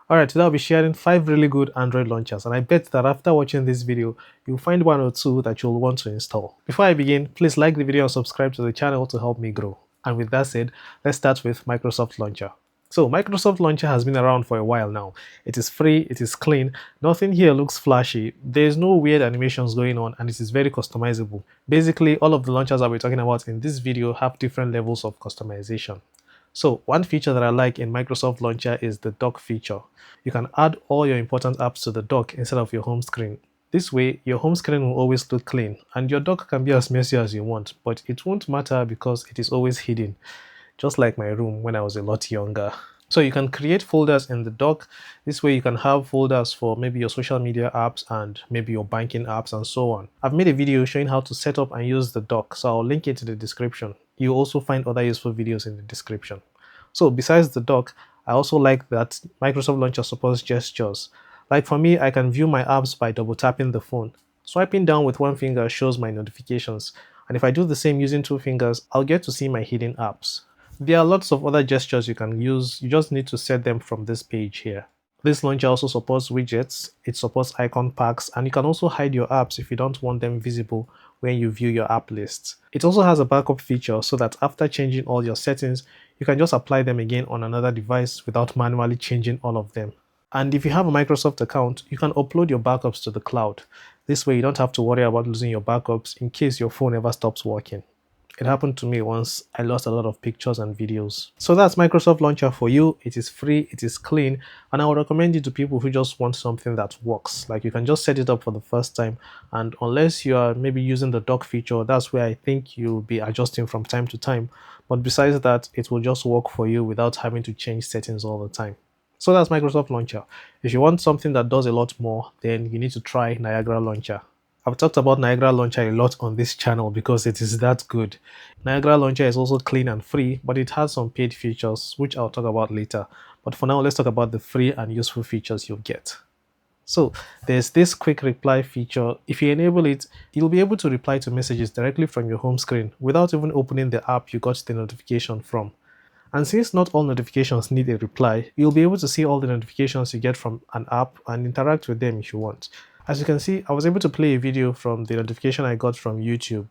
Alright, today I'll be sharing 5 really good Android launchers, and I bet that after watching this video, you'll find one or two that you'll want to install. Before I begin, please like the video and subscribe to the channel to help me grow. And with that said, let's start with Microsoft Launcher. So Microsoft Launcher has been around for a while now. It is free, it is clean, nothing here looks flashy, there's no weird animations going on, and it is very customizable. Basically, all of the launchers I'll be talking about in this video have different levels of customization. So one feature that I like in Microsoft Launcher is the dock feature. You can add all your important apps to the dock instead of your home screen. This way, your home screen will always look clean, and your dock can be as messy as you want, but it won't matter because it is always hidden, just like my room when I was a lot younger. So you can create folders in the dock. This way you can have folders for maybe your social media apps and maybe your banking apps and so on. I've made a video showing how to set up and use the dock, so I'll link it in the description. You'll also find other useful videos in the description. So besides the dock, I also like that Microsoft Launcher supports gestures. Like for me, I can view my apps by double tapping the phone. Swiping down with one finger shows my notifications, and if I do the same using two fingers, I'll get to see my hidden apps. There are lots of other gestures you can use, you just need to set them from this page here. This launcher also supports widgets, it supports icon packs, and you can also hide your apps if you don't want them visible when you view your app list. It also has a backup feature so that after changing all your settings, you can just apply them again on another device without manually changing all of them. And if you have a Microsoft account, you can upload your backups to the cloud. This way you don't have to worry about losing your backups in case your phone ever stops working. It happened to me once. I lost a lot of pictures and videos. So that's Microsoft Launcher for you. It is free, it is clean, and I would recommend it to people who just want something that works. Like you can just set it up for the first time, and unless you are maybe using the dock feature, that's where I think you'll be adjusting from time to time. But besides that, it will just work for you without having to change settings all the time. So that's Microsoft Launcher. If you want something that does a lot more, then you need to try Niagara Launcher. I've talked about Niagara Launcher a lot on this channel because it is that good. Niagara Launcher is also clean and free, but it has some paid features, which I'll talk about later. But for now, let's talk about the free and useful features you'll get. So there's this quick reply feature. If you enable it, you'll be able to reply to messages directly from your home screen without even opening the app you got the notification from. And since not all notifications need a reply, you'll be able to see all the notifications you get from an app and interact with them if you want. As you can see, I was able to play a video from the notification I got from YouTube.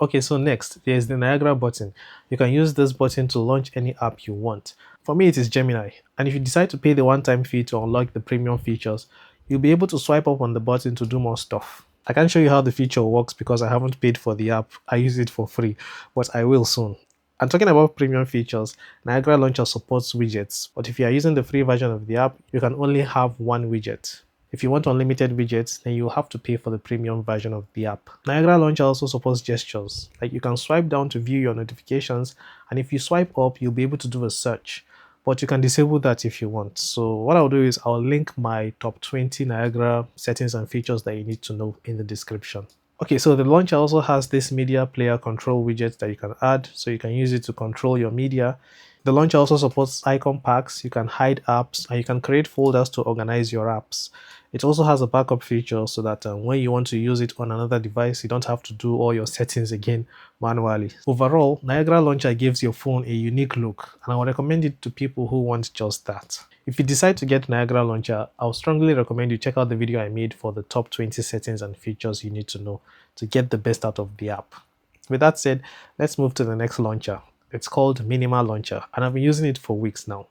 Okay, so next, there's the Niagara button. You can use this button to launch any app you want. For me, it is Gemini, and if you decide to pay the one-time fee to unlock the premium features, you'll be able to swipe up on the button to do more stuff. I can't show you how the feature works because I haven't paid for the app. I use it for free, but I will soon. And talking about premium features, Niagara Launcher supports widgets, but if you are using the free version of the app, you can only have one widget. If you want unlimited widgets, then you'll have to pay for the premium version of the app. Niagara Launcher also supports gestures, like you can swipe down to view your notifications, and if you swipe up, you'll be able to do a search. But you can disable that if you want. So what I'll do is I'll link my top 20 Niagara settings and features that you need to know in the description. Okay, so the launcher also has this media player control widget that you can add, so you can use it to control your media. The launcher also supports icon packs, you can hide apps, and you can create folders to organize your apps. It also has a backup feature so that when you want to use it on another device, you don't have to do all your settings again manually. Overall, Niagara Launcher gives your phone a unique look, and I would recommend it to people who want just that. If you decide to get Niagara Launcher, I would strongly recommend you check out the video I made for the top 20 settings and features you need to know to get the best out of the app. With that said, let's move to the next launcher. It's called Minima Launcher, and I've been using it for weeks now.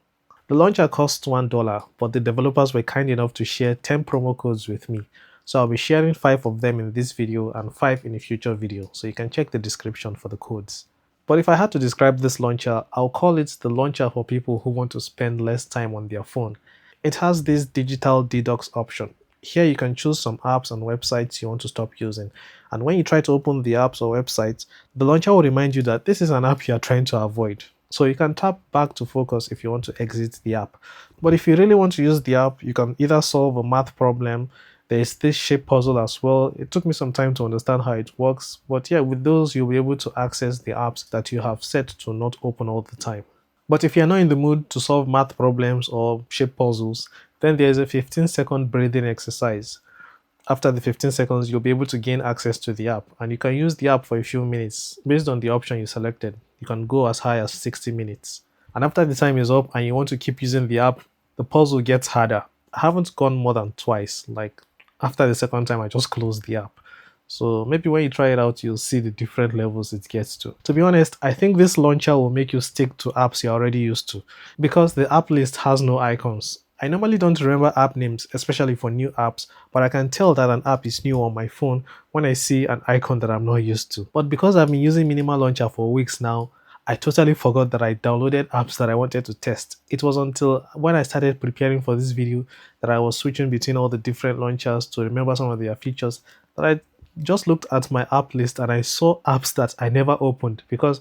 The launcher costs $1, but the developers were kind enough to share 10 promo codes with me. So I'll be sharing 5 of them in this video and 5 in a future video, so you can check the description for the codes. But if I had to describe this launcher, I'll call it the launcher for people who want to spend less time on their phone. It has this digital detox option. Here you can choose some apps and websites you want to stop using, and when you try to open the apps or websites, the launcher will remind you that this is an app you are trying to avoid. So you can tap back to focus if you want to exit the app. But if you really want to use the app, you can either solve a math problem. There's this shape puzzle as well. It took me some time to understand how it works, but yeah, with those you'll be able to access the apps that you have set to not open all the time. But if you're not in the mood to solve math problems or shape puzzles, then there's a 15-second breathing exercise. After the 15 seconds, you'll be able to gain access to the app, and you can use the app for a few minutes. Based on the option you selected, you can go as high as 60 minutes. And after the time is up and you want to keep using the app, the puzzle gets harder. I haven't gone more than twice. Like after the second time, I just closed the app. So maybe when you try it out, you'll see the different levels it gets to. To be honest, I think this launcher will make you stick to apps you're already used to because the app list has no icons. I normally don't remember app names, especially for new apps, but I can tell that an app is new on my phone when I see an icon that I'm not used to. But because I've been using Minimal Launcher for weeks now, I totally forgot that I downloaded apps that I wanted to test. It was until when I started preparing for this video that I was switching between all the different launchers to remember some of their features that I just looked at my app list and I saw apps that I never opened because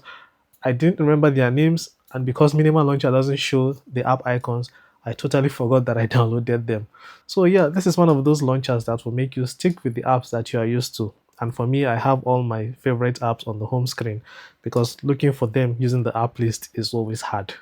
I didn't remember their names, and because Minimal Launcher doesn't show the app icons, I totally forgot that I downloaded them. So yeah, this is one of those launchers that will make you stick with the apps that you are used to. And for me, I have all my favorite apps on the home screen because looking for them using the app list is always hard.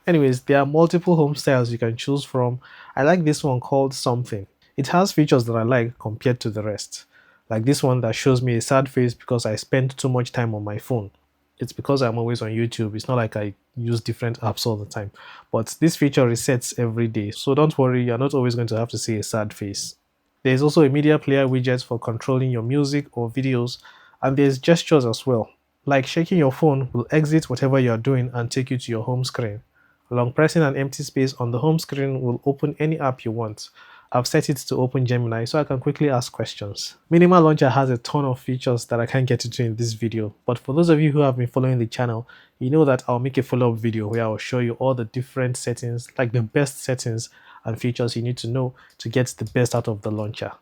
Anyways, there are multiple home styles you can choose from. I like this one called Something. It has features that I like compared to the rest. Like this one that shows me a sad face because I spend too much time on my phone. It's because I'm always on YouTube. It's not like I use different apps all the time. But this feature resets every day. So don't worry, you're not always going to have to see a sad face. There's also a media player widget for controlling your music or videos. And there's gestures as well. Like shaking your phone will exit whatever you're doing and take you to your home screen. Long pressing an empty space on the home screen will open any app you want. I've set it to open Gemini so I can quickly ask questions. Minimal Launcher has a ton of features that I can't get into in this video, but for those of you who have been following the channel, you know that I'll make a follow-up video where I'll show you all the different settings, like the best settings and features you need to know to get the best out of the launcher.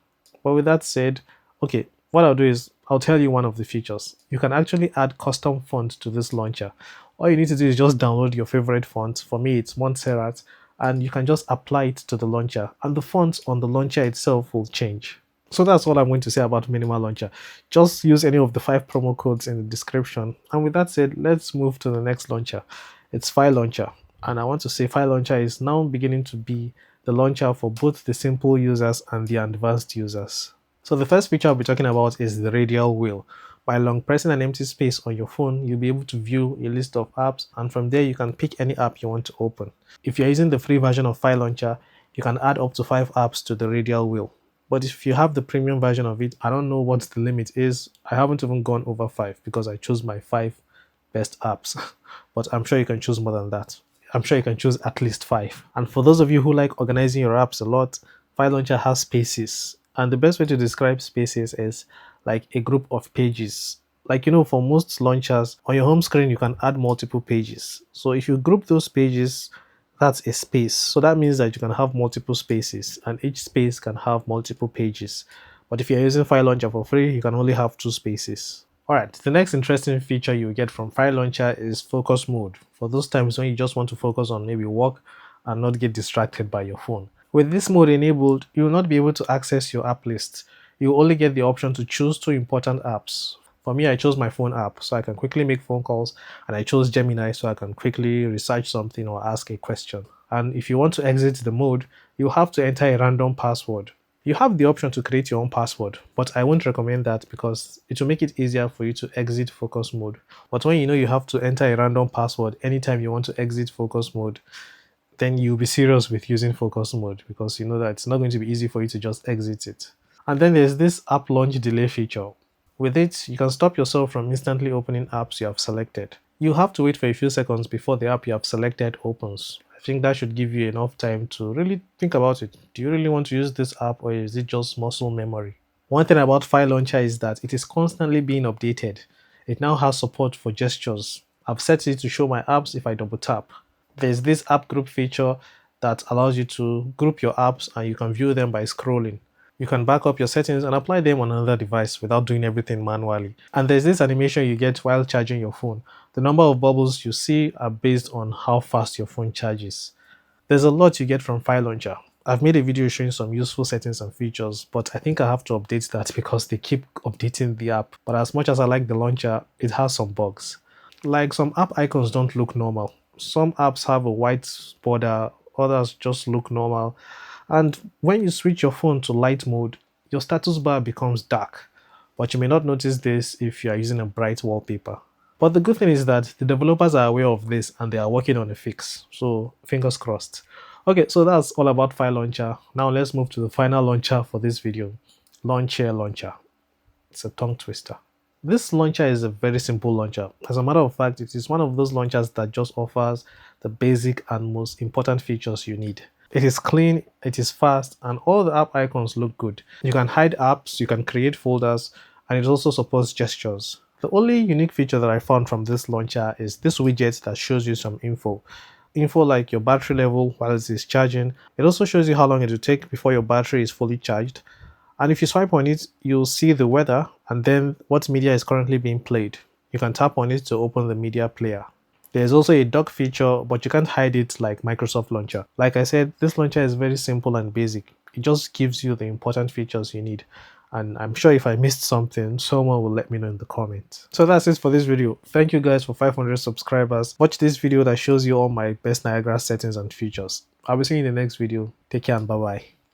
But with that said, okay, what I'll do is I'll tell you one of the features. You can actually add custom font to this launcher. All you need to do is just download your favorite font. For me, it's Montserrat, and you can just apply it to the launcher, and the font on the launcher itself will change. So that's all I'm going to say about Minimal Launcher. Just use any of the 5 promo codes in the description. And with that said, let's move to the next launcher. It's File Launcher. And I want to say File Launcher is now beginning to be the launcher for both the simple users and the advanced users. So the first feature I'll be talking about is the radial wheel. By long pressing an empty space on your phone, you'll be able to view a list of apps, and from there you can pick any app you want to open. If you're using the free version of File Launcher, you can add up to 5 apps to the radial wheel. But if you have the premium version of it, I don't know what the limit is. I haven't even gone over 5 because I chose my 5 best apps. But I'm sure you can choose more than that. I'm sure you can choose at least 5. And for those of you who like organizing your apps a lot, File Launcher has spaces. And the best way to describe spaces is like a group of pages. Like, for most launchers, on your home screen, you can add multiple pages. So if you group those pages, that's a space. So that means that you can have multiple spaces, and each space can have multiple pages. But if you're using File Launcher for free, you can only have 2 spaces. Alright, the next interesting feature you get from File Launcher is focus mode. For those times when you just want to focus on maybe work and not get distracted by your phone. With this mode enabled, you will not be able to access your app list. You only get the option to choose 2 important apps. For me, I chose my phone app so I can quickly make phone calls, and I chose Gemini so I can quickly research something or ask a question. And if you want to exit the mode, you have to enter a random password. You have the option to create your own password, but I won't recommend that because it will make it easier for you to exit focus mode. But when you know you have to enter a random password anytime you want to exit focus mode, then you'll be serious with using focus mode because you know that it's not going to be easy for you to just exit it. And then there's this app launch delay feature. With it, you can stop yourself from instantly opening apps you have selected. You have to wait for a few seconds before the app you have selected opens. I think that should give you enough time to really think about it. Do you really want to use this app, or is it just muscle memory? One thing about File Launcher is that it is constantly being updated. It now has support for gestures. I've set it to show my apps if I double tap. There's this app group feature that allows you to group your apps and you can view them by scrolling. You can back up your settings and apply them on another device without doing everything manually. And there's this animation you get while charging your phone. The number of bubbles you see are based on how fast your phone charges. There's a lot you get from File Launcher. I've made a video showing some useful settings and features, but I think I have to update that because they keep updating the app. But as much as I like the launcher, it has some bugs. Like, some app icons don't look normal. Some apps have a white border, others just look normal. And when you switch your phone to light mode, your status bar becomes dark. But you may not notice this if you are using a bright wallpaper. But the good thing is that the developers are aware of this and they are working on a fix, so fingers crossed. Okay, so that's all about File Launcher. Now let's move to the final launcher for this video, Launcher Launcher. It's a tongue twister. This launcher is a very simple launcher. As a matter of fact, it is one of those launchers that just offers the basic and most important features you need. It is clean, it is fast, and all the app icons look good. You can hide apps, you can create folders, and it also supports gestures. The only unique feature that I found from this launcher is this widget that shows you some info like your battery level while it is charging. It also shows you how long it will take before your battery is fully charged. And if you swipe on it, you'll see the weather and then what media is currently being played. You can tap on it to open the media player. There's also a dock feature, but you can't hide it like Microsoft Launcher. Like I said, this launcher is very simple and basic. It just gives you the important features you need. And I'm sure if I missed something, someone will let me know in the comments. So that's it for this video. Thank you guys for 500 subscribers. Watch this video that shows you all my best Niagara settings and features. I'll be seeing you in the next video. Take care and bye-bye.